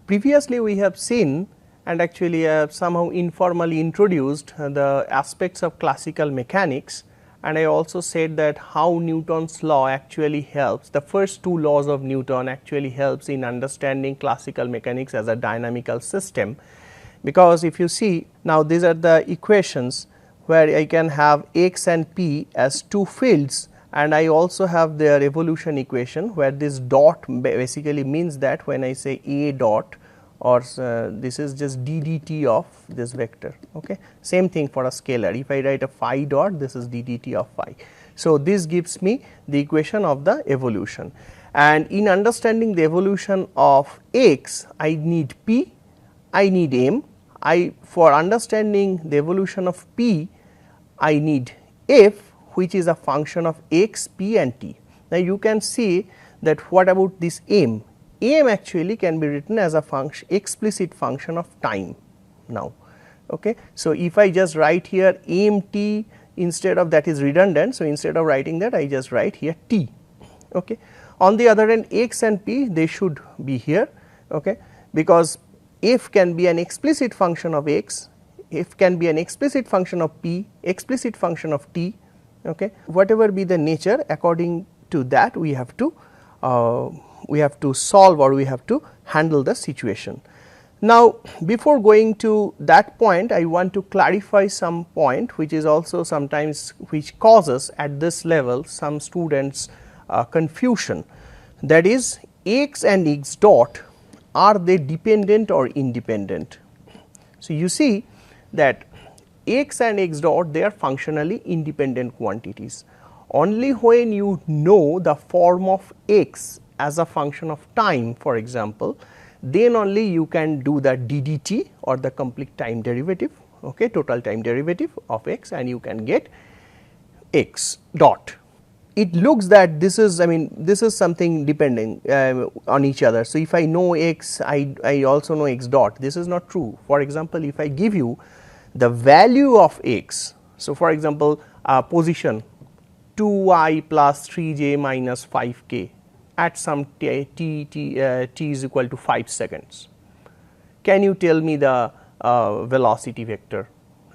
previously we have seen and actually somehow informally introduced the aspects of classical mechanics, and I also said that how Newton's law actually helps, the first two laws of Newton actually helps in understanding classical mechanics as a dynamical system. Because if you see now, these are the equations where I can have x and p as two fields, and I also have their evolution equation where this dot basically means that when I say a dot, or this is just d dt of this vector. Okay. Same thing for a scalar, if I write a phi dot, this is d dt of phi. So, this gives me the equation of the evolution, and in understanding the evolution of x, I need p, I need m, for understanding the evolution of p, I need f, which is a function of x, p and t. Now, you can see that what about this m? M actually can be written as a function, explicit function of time now. Okay. So, if I just write here m t instead of, that is redundant. So, instead of writing that, I just write here t. Okay. On the other hand, x and p, they should be here, okay, because f can be an explicit function of x, f can be an explicit function of p, explicit function of t. Okay. Whatever be the nature, according to that we have to solve, or we have to handle the situation. Now, before going to that point, I want to clarify some point which is also sometimes which causes at this level some students confusion, that is x and x dot, are they dependent or independent? So, you see that x and x dot, they are functionally independent quantities. Only when you know the form of x as a function of time, for example, then only you can do the ddt or the complete time derivative, okay, total time derivative of x, and you can get x dot. It looks that this is, I mean, this is something depending on each other. So, if I know x, I also know x dot. This is not true. For example, if I give you the value of x, so for example, position 2i plus 3j minus 5k at some t is equal to 5 seconds. Can you tell me the velocity vector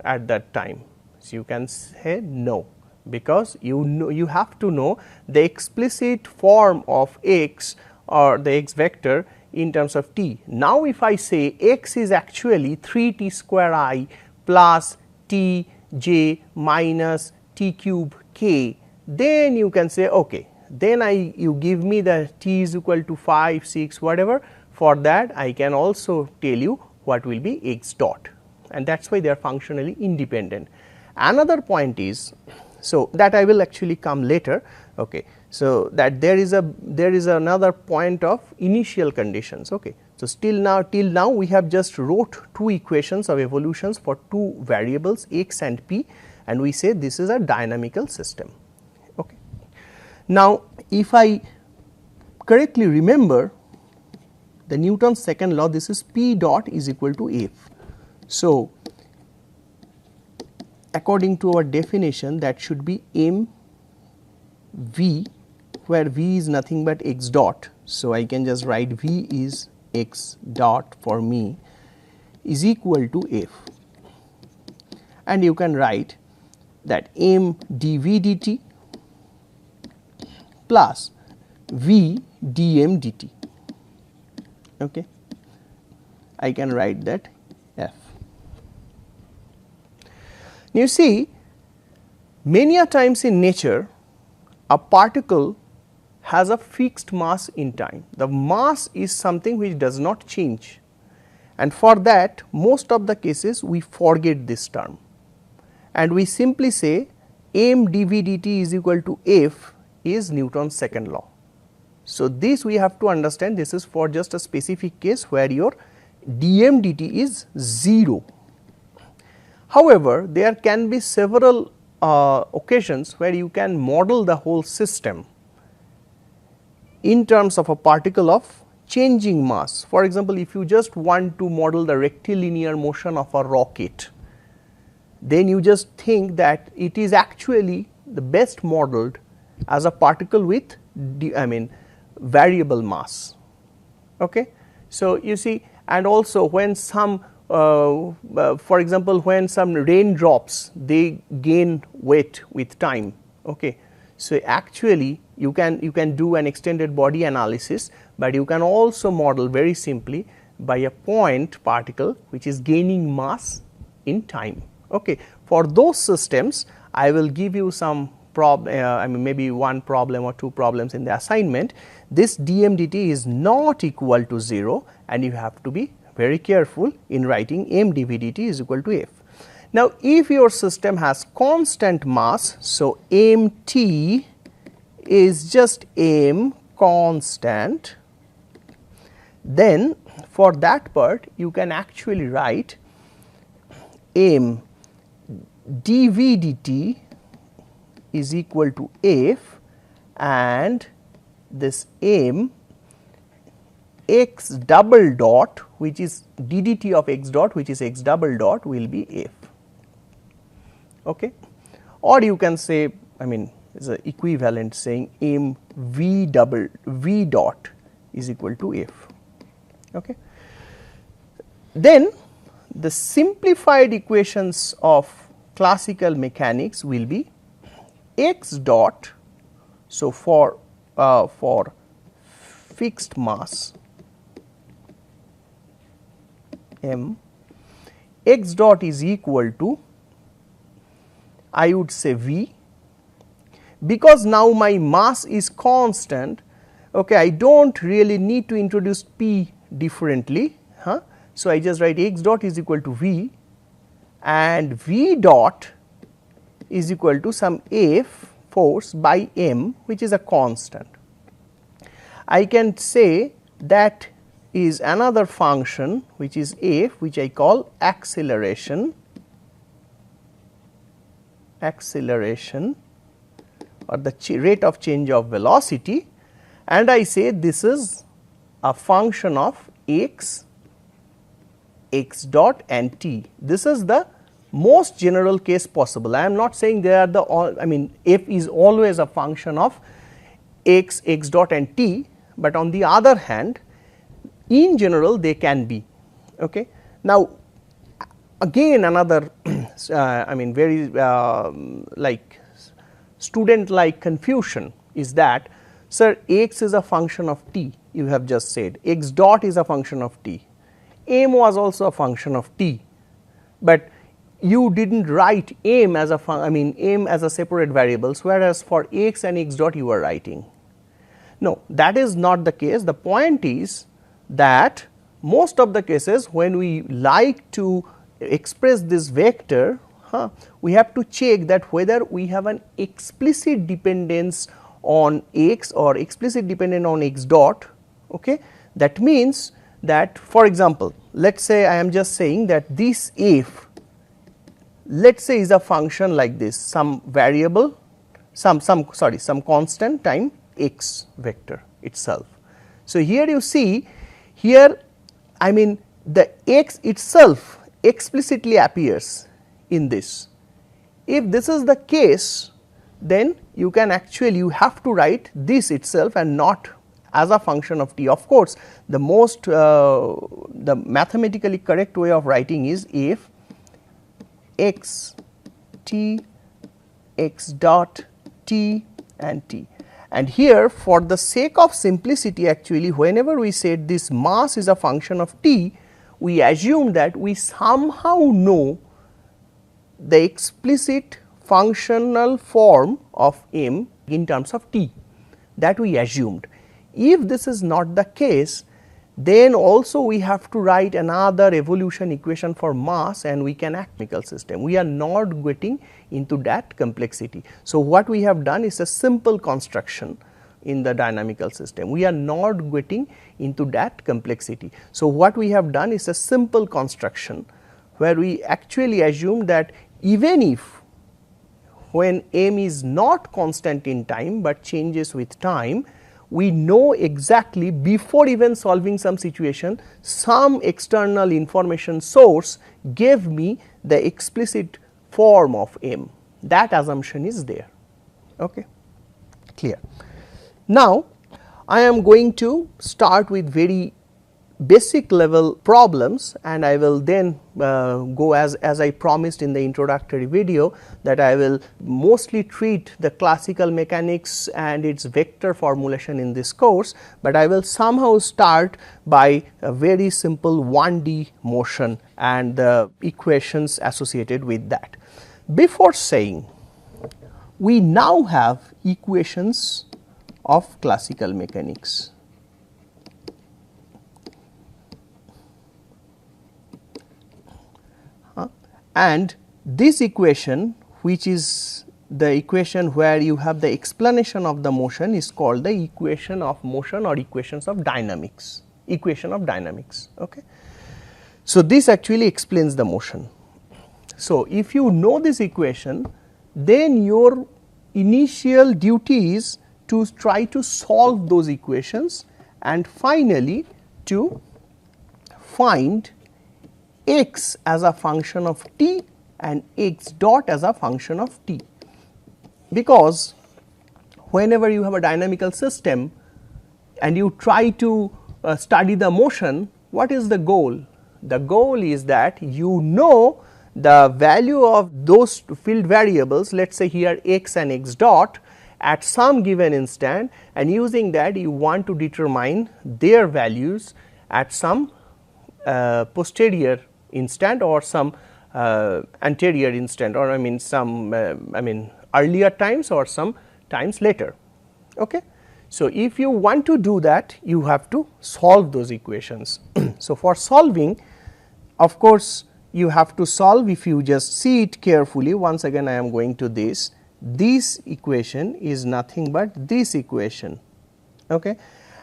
at that time? So, you can say no, because you have to know the explicit form of x or the x vector in terms of t. Now, if I say x is actually 3t square I plus t j minus t cube k, then you can say okay, then you give me the t is equal to 5, 6, whatever. For that I can also tell you what will be x dot, and that is why they are functionally independent. Another point is, so that I will actually come later, okay. So, that there is another point of initial conditions, okay. So, till now we have just wrote two equations of evolutions for two variables x and p, and we say this is a dynamical system, okay. Now, if I correctly remember the Newton's second law, this is p dot is equal to f. So, according to our definition, that should be m v, where v is nothing but x dot. So, I can just write v is x dot for me is equal to f, and you can write that m dv dt plus v dm dt, okay. I can write that f. You see, many a times in nature a particle has a fixed mass in time. The mass is something which does not change, and for that most of the cases we forget this term, and we simply say m dv dt is equal to f is Newton's second law. So, this we have to understand, this is for just a specific case where your dm dt is 0. However, there can be several occasions where you can model the whole system in terms of a particle of changing mass. For example, if you just want to model the rectilinear motion of a rocket, then you just think that it is actually the best modeled as a particle with variable mass, okay. So, you see, and also when some for example, when some raindrops they gain weight with time. Okay. So, actually you can do an extended body analysis, but you can also model very simply by a point particle which is gaining mass in time. Okay. For those systems, I will give you some I mean maybe one problem or two problems in the assignment. This dmdt is not equal to 0, and you have to be very careful in writing m dv dt is equal to f. Now, if your system has constant mass, so mt is just m constant, then for that part you can actually write m dv dt is equal to f, and this m x double dot, which is ddt of x dot, which is x double dot, will be f. Okay. Or you can say, I mean is a equivalent saying m v dot is equal to f. Okay. Then the simplified equations of classical mechanics will be x dot. So, for fixed mass m, x dot is equal to, I would say v, because now my mass is constant. Okay, I do not really need to introduce p differently. So, I just write x dot is equal to v, and v dot is equal to some f force by m, which is a constant. I can say that is another function which is f, which I call acceleration or the rate of change of velocity, and I say this is a function of x, x dot and t. This is the most general case possible. I am not saying they are the all, I mean f is always a function of x, x dot and t, but on the other hand in general they can be. Okay. Now, again another I mean very like student like confusion is that, sir, x is a function of t, you have just said, x dot is a function of t, m was also a function of t, but you did not write m as a m as a separate variables, whereas for x and x dot you are writing. No, that is not the case. The point is that most of the cases when we like to express this vector, we have to check that whether we have an explicit dependence on x or explicit dependent on x dot. Okay. That means that, for example, let us say I am just saying that this f, let us say, is a function like this, some variable, some constant time x vector itself. So, here you see, here I mean the x itself explicitly appears in this. If this is the case, then you can actually, you have to write this itself and not as a function of t. Of course, the most the mathematically correct way of writing is if x t, x dot t and t. And here, for the sake of simplicity, actually whenever we said this mass is a function of t, we assume that we somehow know the explicit functional form of m in terms of t, that we assumed. If this is not the case, then also we have to write another evolution equation for mass and we can act mechanical system. We are not getting into that complexity. So, what we have done is a simple construction in the dynamical system. We are not getting into that complexity. So, what we have done is a simple construction where we actually assume that even if when m is not constant in time, but changes with time, we know exactly before even solving some situation, some external information source gave me the explicit form of m. That assumption is there. Okay. Clear. Now, I am going to start with very basic level problems, and I will then go as I promised in the introductory video, that I will mostly treat the classical mechanics and its vector formulation in this course, but I will somehow start by a very simple 1D motion and the equations associated with that. Before saying, we now have equations of classical mechanics. And this equation, which is the equation where you have the explanation of the motion, is called the equation of motion or equations of dynamics, equation of dynamics. Okay. So, this actually explains the motion. So, if you know this equation, then your initial duty is to try to solve those equations and finally to find x as a function of t and x dot as a function of t, because whenever you have a dynamical system and you try to study the motion, what is the goal? The goal is that you know the value of those field variables, let us say here x and x dot, at some given instant, and using that you want to determine their values at some posterior instant or some anterior instant, or I mean some earlier times or some times later. Okay. So, if you want to do that, you have to solve those equations. So, for solving, of course, you have to solve, if you just see it carefully, once again I am going to this equation is nothing but this equation. Okay.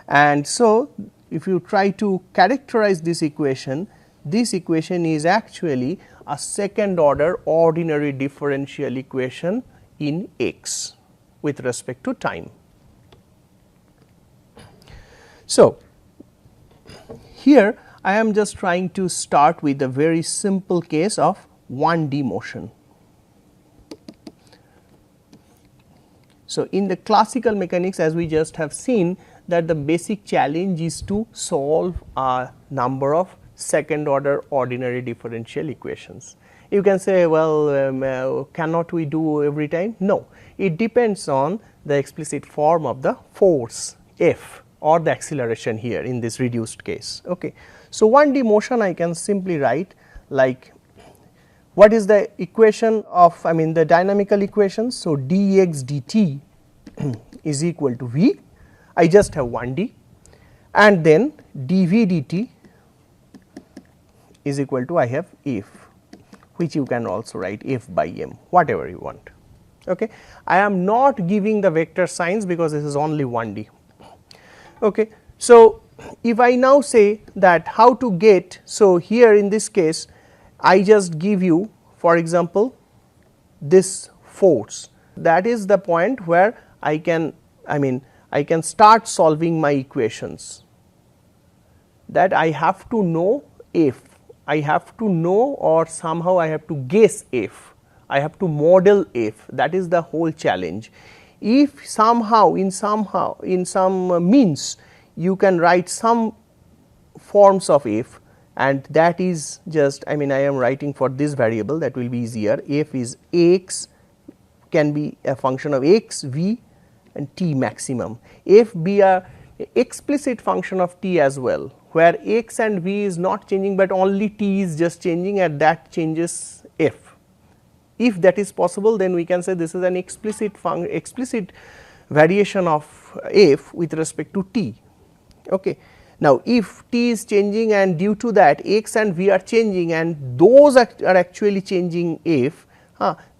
And so, if you try to characterize this equation is actually a second order ordinary differential equation in x with respect to time. So, here I am just trying to start with a very simple case of 1D motion. So, in the classical mechanics, as we just have seen, that the basic challenge is to solve a number of second order ordinary differential equations. You can say, well, cannot we do every time? No, it depends on the explicit form of the force F or the acceleration here in this reduced case. Okay. So, 1D motion I can simply write like, what is the equation of, the dynamical equation? So, dx dt is equal to v, I just have 1D, and then dv dt is equal to, I have f, which you can also write f by m, whatever you want. Okay. I am not giving the vector signs because this is only 1D. Okay. So, if I now say that how to get, so here in this case I just give you, for example, this force, that is the point where I can start solving my equations, that I have to know f, I have to know, or somehow I have to guess f, I have to model f, that is the whole challenge. If somehow in some means you can write some forms of f, and that is just, I am writing for this variable, that will be easier. F is x, can be a function of x, v and t maximum. F be a explicit function of t as well, where x and v is not changing, but only t is just changing, and that changes f. If that is possible, then we can say this is an explicit variation of f with respect to t. Okay. Now, if t is changing and due to that x and v are changing and those are actually changing f,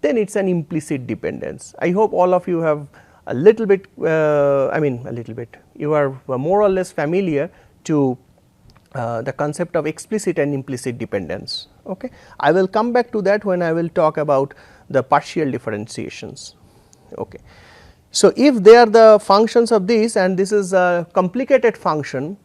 then it is an implicit dependence. I hope all of you have a little bit, you are more or less familiar to the concept of explicit and implicit dependence. Okay. I will come back to that when I will talk about the partial differentiations. Okay. So, if they are the functions of this and this is a complicated function,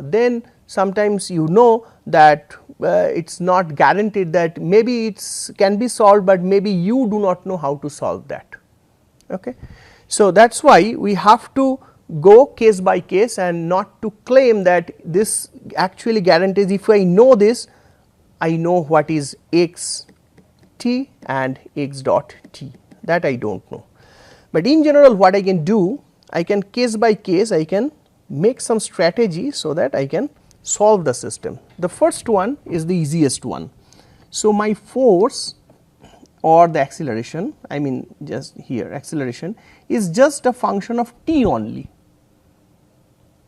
then sometimes you know that it is not guaranteed that maybe it can be solved, but maybe you do not know how to solve that. Okay. So, that is why we have to go case by case and not to claim that this actually guarantees. If I know this, I know what is x t and x dot t, that I do not know. But in general what I can do, I can case by case I can make some strategy so that I can solve the system. The first one is the easiest one. So, my force or the acceleration, I mean just here acceleration is just a function of t only.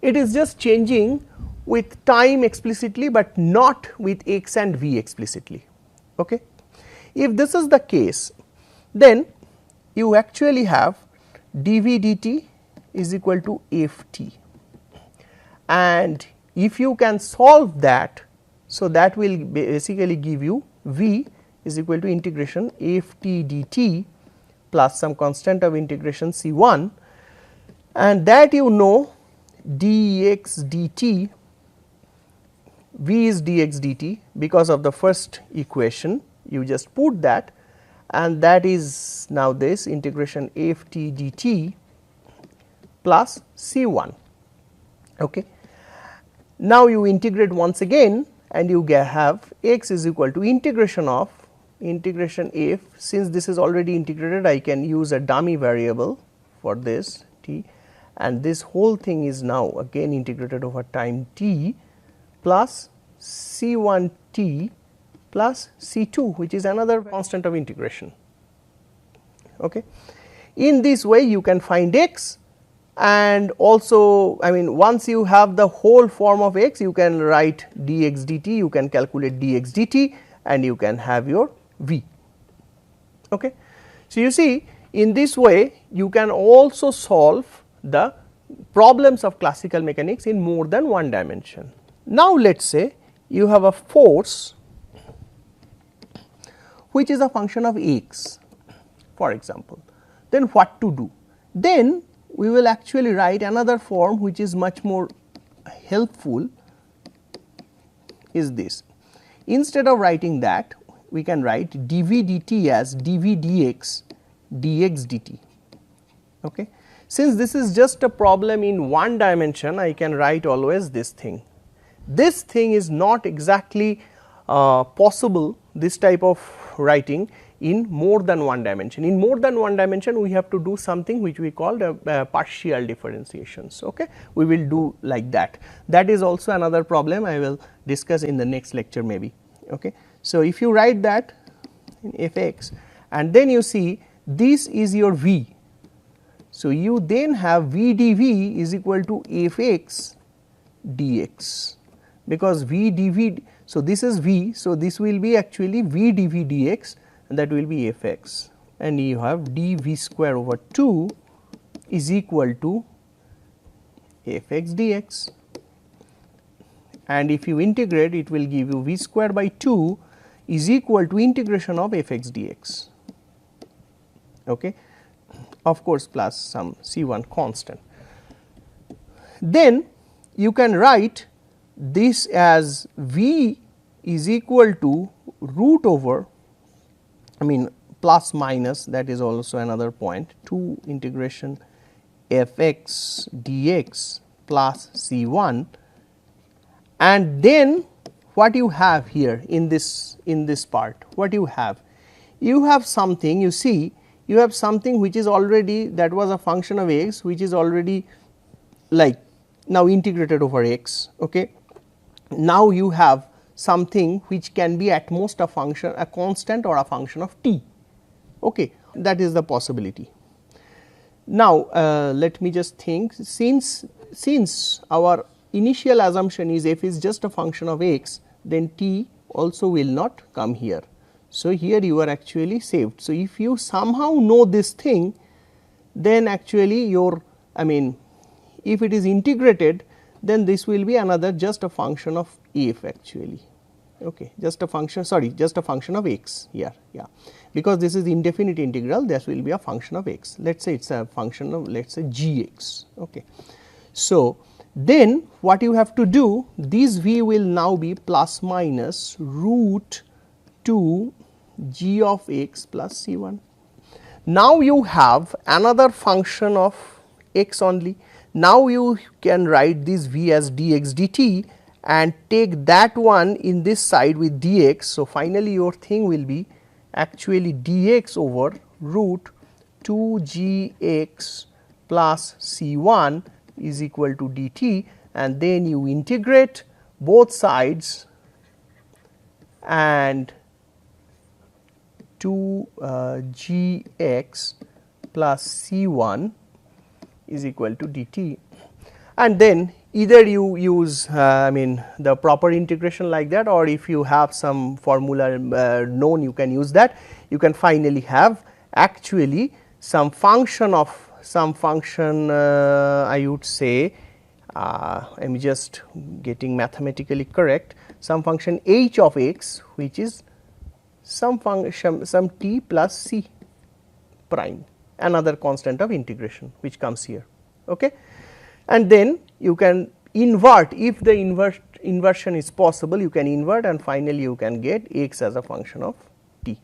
It is just changing with time explicitly, but not with x and v explicitly. Okay. If this is the case, then you actually have dv dt is equal to f t, and if you can solve that, so that will basically give you v is equal to integration f t dt plus some constant of integration c1, and that you know dx dt, v is dx dt because of the first equation, you just put that, and that is now this integration f t dt plus c1. Okay. Now, you integrate once again and you have x is equal to integration of integration f. Since this is already integrated, I can use a dummy variable for this t, and this whole thing is now again integrated over time t plus c1 t plus c2, which is another constant of integration. Okay. In this way you can find x, and also I mean once you have the whole form of x, you can write dx dt, you can calculate dx dt, and you can have your v. Okay. So, you see in this way you can also solve the problems of classical mechanics in more than one dimension. Now, let us say you have a force which is a function of x, for example, then what to do? Then we will actually write another form which is much more helpful, is this. Instead of writing that, we can write dv dt as dv dx dx dt. Okay. Since this is just a problem in one dimension, I can write always this thing. This thing is not exactly possible, this type of writing in more than one dimension. In more than one dimension, we have to do something which we call partial differentiations. Okay. We will do like that. That is also another problem I will discuss in the next lecture maybe. Okay. So, if you write that in f x and then you see this is your v. So, you then have v dv is equal to f x dx, because v dv, so this is v, so this will be actually v dv dx, and that will be f x, and you have dv square over 2 is equal to f x dx, and if you integrate it will give you v square by 2 is equal to integration of f x dx. Okay. Of course, plus some c1 constant. Then you can write this as v is equal to root over, I mean plus minus, that is also another point, 2 integration f x dx plus c1, and then what you have here in this part, what you have something, you see you have something which is already, that was a function of x, which is already like now integrated over x. Okay. Now you have something which can be at most a function, a constant or a function of t. Okay. That is the possibility. Now, let me just think, since our initial assumption is f is just a function of x, then t also will not come here. So, here you are actually saved. So, if you somehow know this thing, then actually your, I mean if it is integrated, then this will be another just a function of f actually. Okay, just a function, sorry, just a function of x here, yeah, because this is indefinite integral, this will be a function of x. Let us say it is a function of, let us say gx. Okay. So, then what you have to do, this v will now be plus minus root 2 g of x plus c1. Now, you have another function of x only, Now you can write this v as dx dt and take that one in this side with dx. So, finally, your thing will be actually dx over root 2 gx plus c1 is equal to dt, and then you integrate both sides and 2 gx plus c1 is equal to dt, and then either you use the proper integration like that, or if you have some formula known, you can use that. You can finally have actually some function I would say I am just getting mathematically correct, some function h of x, which is some function some t plus c prime, another constant of integration which comes here. Okay. And then you can invert, if the inversion is possible, you can invert, and finally you can get x as a function of t.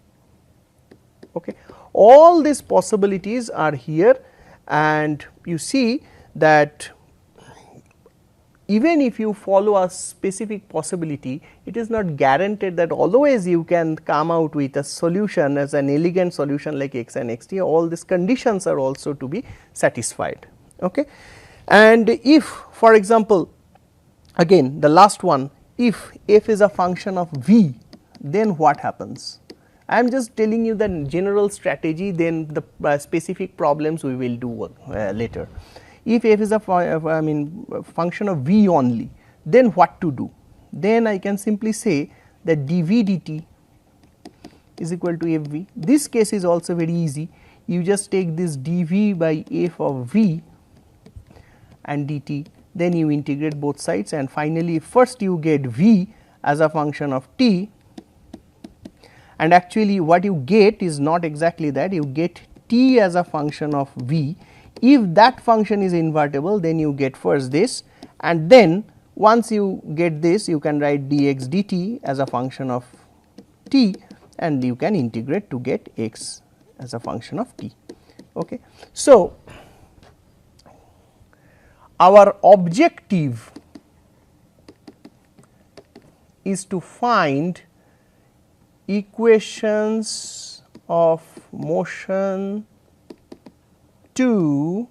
Okay. All these possibilities are here, and you see that even if you follow a specific possibility, it is not guaranteed that always you can come out with a solution as an elegant solution like x and xt. All these conditions are also to be satisfied. Okay. And if, for example, again the last one, if f is a function of v, then what happens? I am just telling you the general strategy, then the specific problems we will do later. If f is a function of v only, then what to do? Then I can simply say that dv dt is equal to fv. This case is also very easy. You just take this dv by f of v and dt, then you integrate both sides, and finally first you get v as a function of t, and actually what you get is not exactly that, you get t as a function of v. If that function is invertible, then you get first this, and then once you get this, you can write dx dt as a function of t, and you can integrate to get x as a function of t. Okay. So, our objective is to find equations of motion to,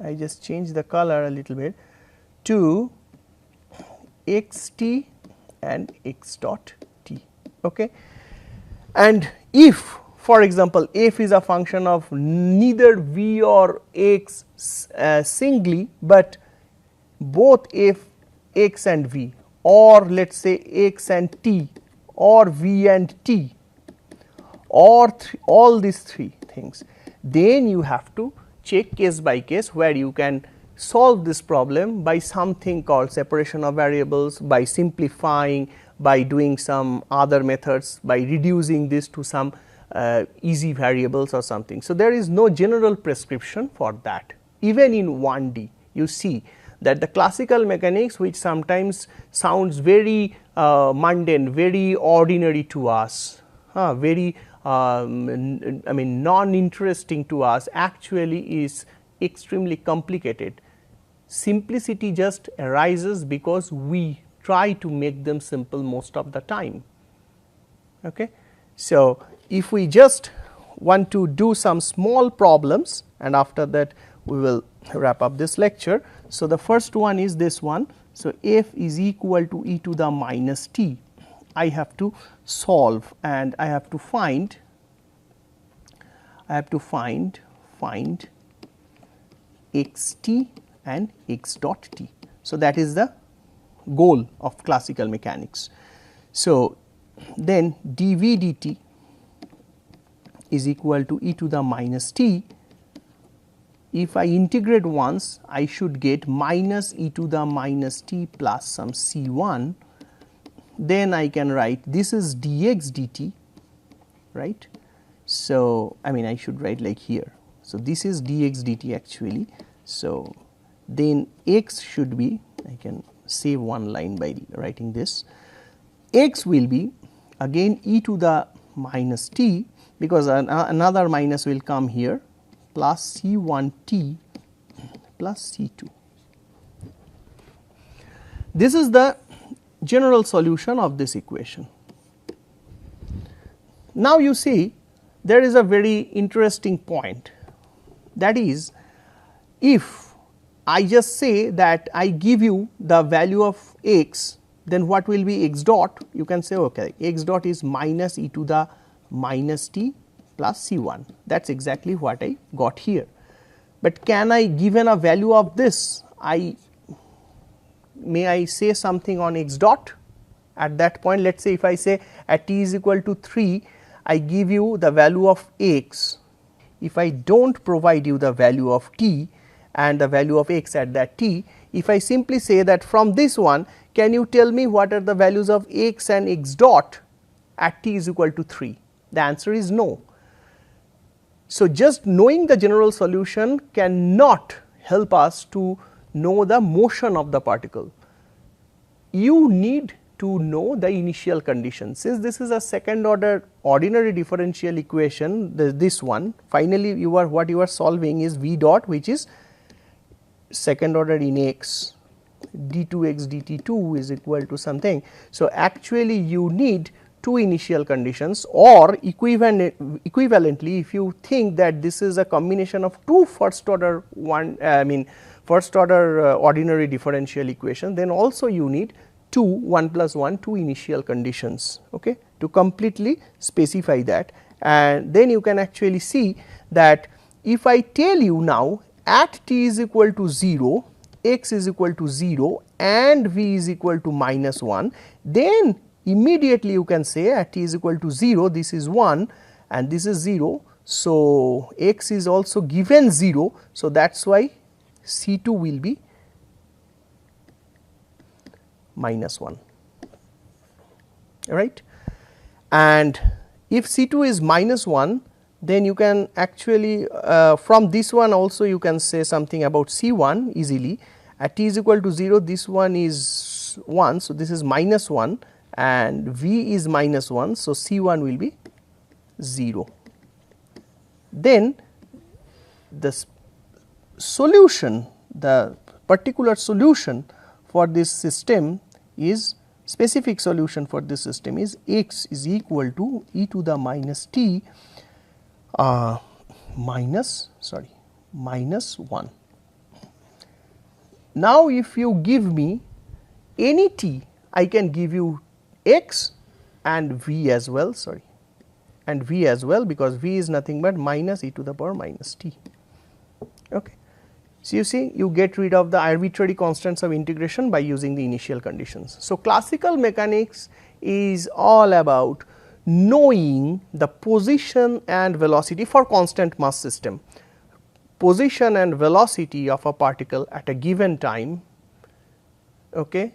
I just change the color a little bit, to xt and x dot t. Okay. And if, for example, f is a function of neither v or x singly, but both f, x and v, or let us say x and t, or v and t, or all these three things, then you have to check case by case, where you can solve this problem by something called separation of variables, by simplifying, by doing some other methods, by reducing this to some easy variables or something. So, there is no general prescription for that. Even in 1D, you see that the classical mechanics, which sometimes sounds very mundane, very ordinary to us, very non-interesting to us, actually is extremely complicated. Simplicity just arises because we try to make them simple most of the time. Okay. So, if we just want to do some small problems, and after that we will wrap up this lecture. So, the first one is this one. So, f is equal to e to the minus t. I have to solve, and I have to find x t and x dot t. So, that is the goal of classical mechanics. So, then dv dt is equal to e to the minus t. If I integrate once, I should get minus e to the minus t plus some c1. Then I can write this is dx dt, right. So, I should write like here. So, this is dx dt actually. So, then x should be, I can save one line by writing this, x will be again e to the minus t, because another minus will come here, plus c1 t plus C2. This is the general solution of this equation. Now you see there is a very interesting point, that is, if I just say that I give you the value of x, then what will be x dot? You can say okay, x dot is minus e to the minus t plus C1. That is exactly what I got here. But can I, given a value of this, may I say something on x dot at that point? Let us say if I say at t is equal to 3, I give you the value of x. If I do not provide you the value of t and the value of x at that t, if I simply say that from this one, can you tell me what are the values of x and x dot at t is equal to 3? The answer is no. So, just knowing the general solution cannot help us to know the motion of the particle. You need to know the initial conditions. Since this is a second order ordinary differential equation, this one, finally what you are solving is v dot, which is second order in x, d2x dt2 is equal to something. So, actually you need two initial conditions, or equivalently if you think that this is a combination of two first order ordinary differential equation, then also you need 1 plus 1 two initial conditions, okay, to completely specify that. And then you can actually see that if I tell you now at t is equal to 0, x is equal to 0 and v is equal to minus 1, then immediately you can say at t is equal to 0, this is 1 and this is 0. So, x is also given 0. So, that is why C2 will be minus 1, right. And if C2 is minus 1, then you can actually from this one also you can say something about C1 easily. At t is equal to 0, this one is 1. So, this is minus 1 and v is minus 1. So, C1 will be 0. Then the solution, the particular solution for this system is, specific solution for this system is x is equal to e to the minus t minus 1. Now, if you give me any t, I can give you x and v as well, because v is nothing but minus e to the power minus t. Okay. So, you see you get rid of the arbitrary constants of integration by using the initial conditions. So, classical mechanics is all about knowing the position and velocity for constant mass system, position and velocity of a particle at a given time. Okay.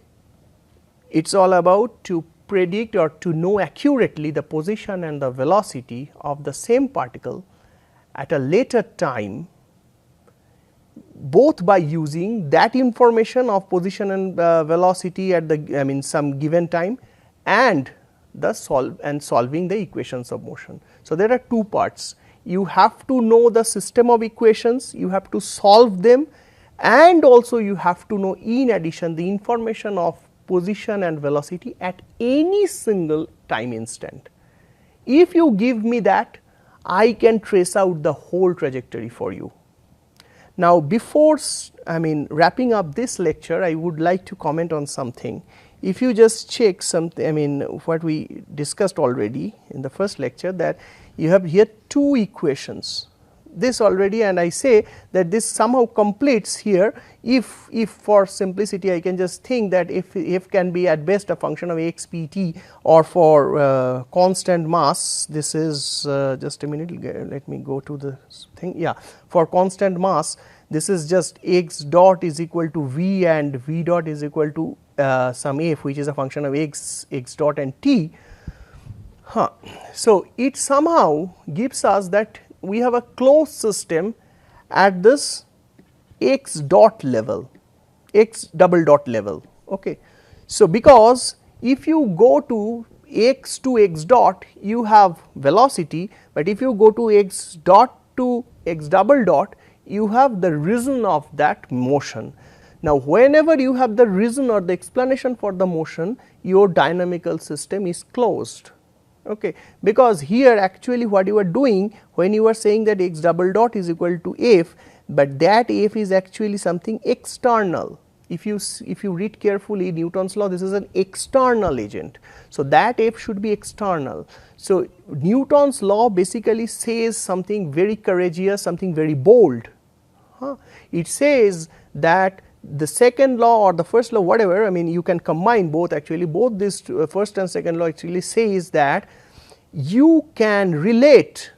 It is all about to predict or to know accurately the position and the velocity of the same particle at a later time, both by using that information of position and velocity at the some given time and the solving the equations of motion. So, there are two parts. You have to know the system of equations, you have to solve them, and also you have to know in addition the information of position and velocity at any single time instant. If you give me that, I can trace out the whole trajectory for you. Now, before wrapping up this lecture, I would like to comment on something. If you just check something, what we discussed already in the first lecture, that you have here two equations, this already, and I say that this somehow completes here. If for simplicity I can just think that if can be at best a function of x p t, or for constant mass, this is just a minute, let me go to the thing, yeah, for constant mass this is just x dot is equal to v and v dot is equal to some f, which is a function of x dot and t. So, it somehow gives us that we have a closed system at this x dot level, x double dot level. Okay. So, because if you go to x dot, you have velocity, but if you go to x dot to x double dot, you have the reason of that motion. Now, whenever you have the reason or the explanation for the motion, your dynamical system is closed. Okay. Because here actually what you are doing when you are saying that x double dot is equal to f, but that f is actually something external. If you read carefully Newton's law, this is an external agent. So, that f should be external. So, Newton's law basically says something very courageous, something very bold. It says that the second law or the first law, whatever, I mean you can combine both actually, both this first and second law actually says that you can relate,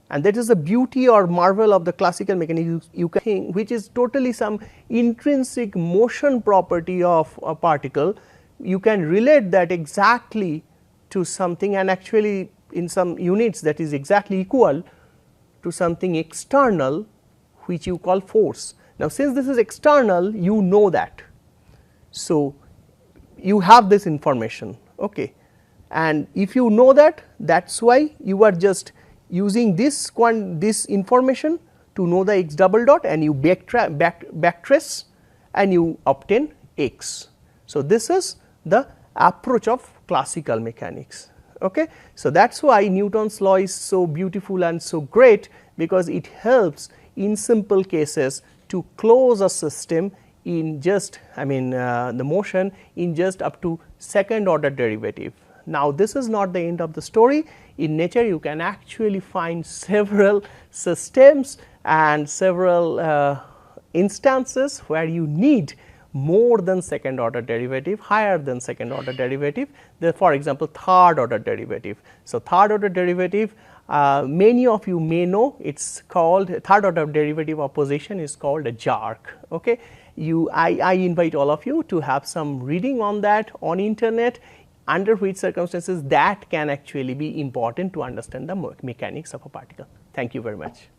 and that is the beauty or marvel of the classical mechanics, you can think, which is totally some intrinsic motion property of a particle, you can relate that exactly to something, and actually in some units that is exactly equal to something external which you call force. Now, since this is external, you know that. So, you have this information, okay. And if you know that, that is why you are just using this information to know the x double dot, and you backtrace and you obtain x. So, this is the approach of classical mechanics. Okay. So, that is why Newton's law is so beautiful and so great, because it helps in simple cases to close a system in just, I mean the motion in just up to second order derivative. Now, this is not the end of the story. In nature you can actually find several systems and several instances where you need more than second order derivative, higher than second order derivative, for example third order derivative. So, third order derivative, many of you may know, it is called third order derivative opposition is called a jerk. Okay. I invite all of you to have some reading on that on internet, under which circumstances that can actually be important to understand the mechanics of a particle. Thank you very much.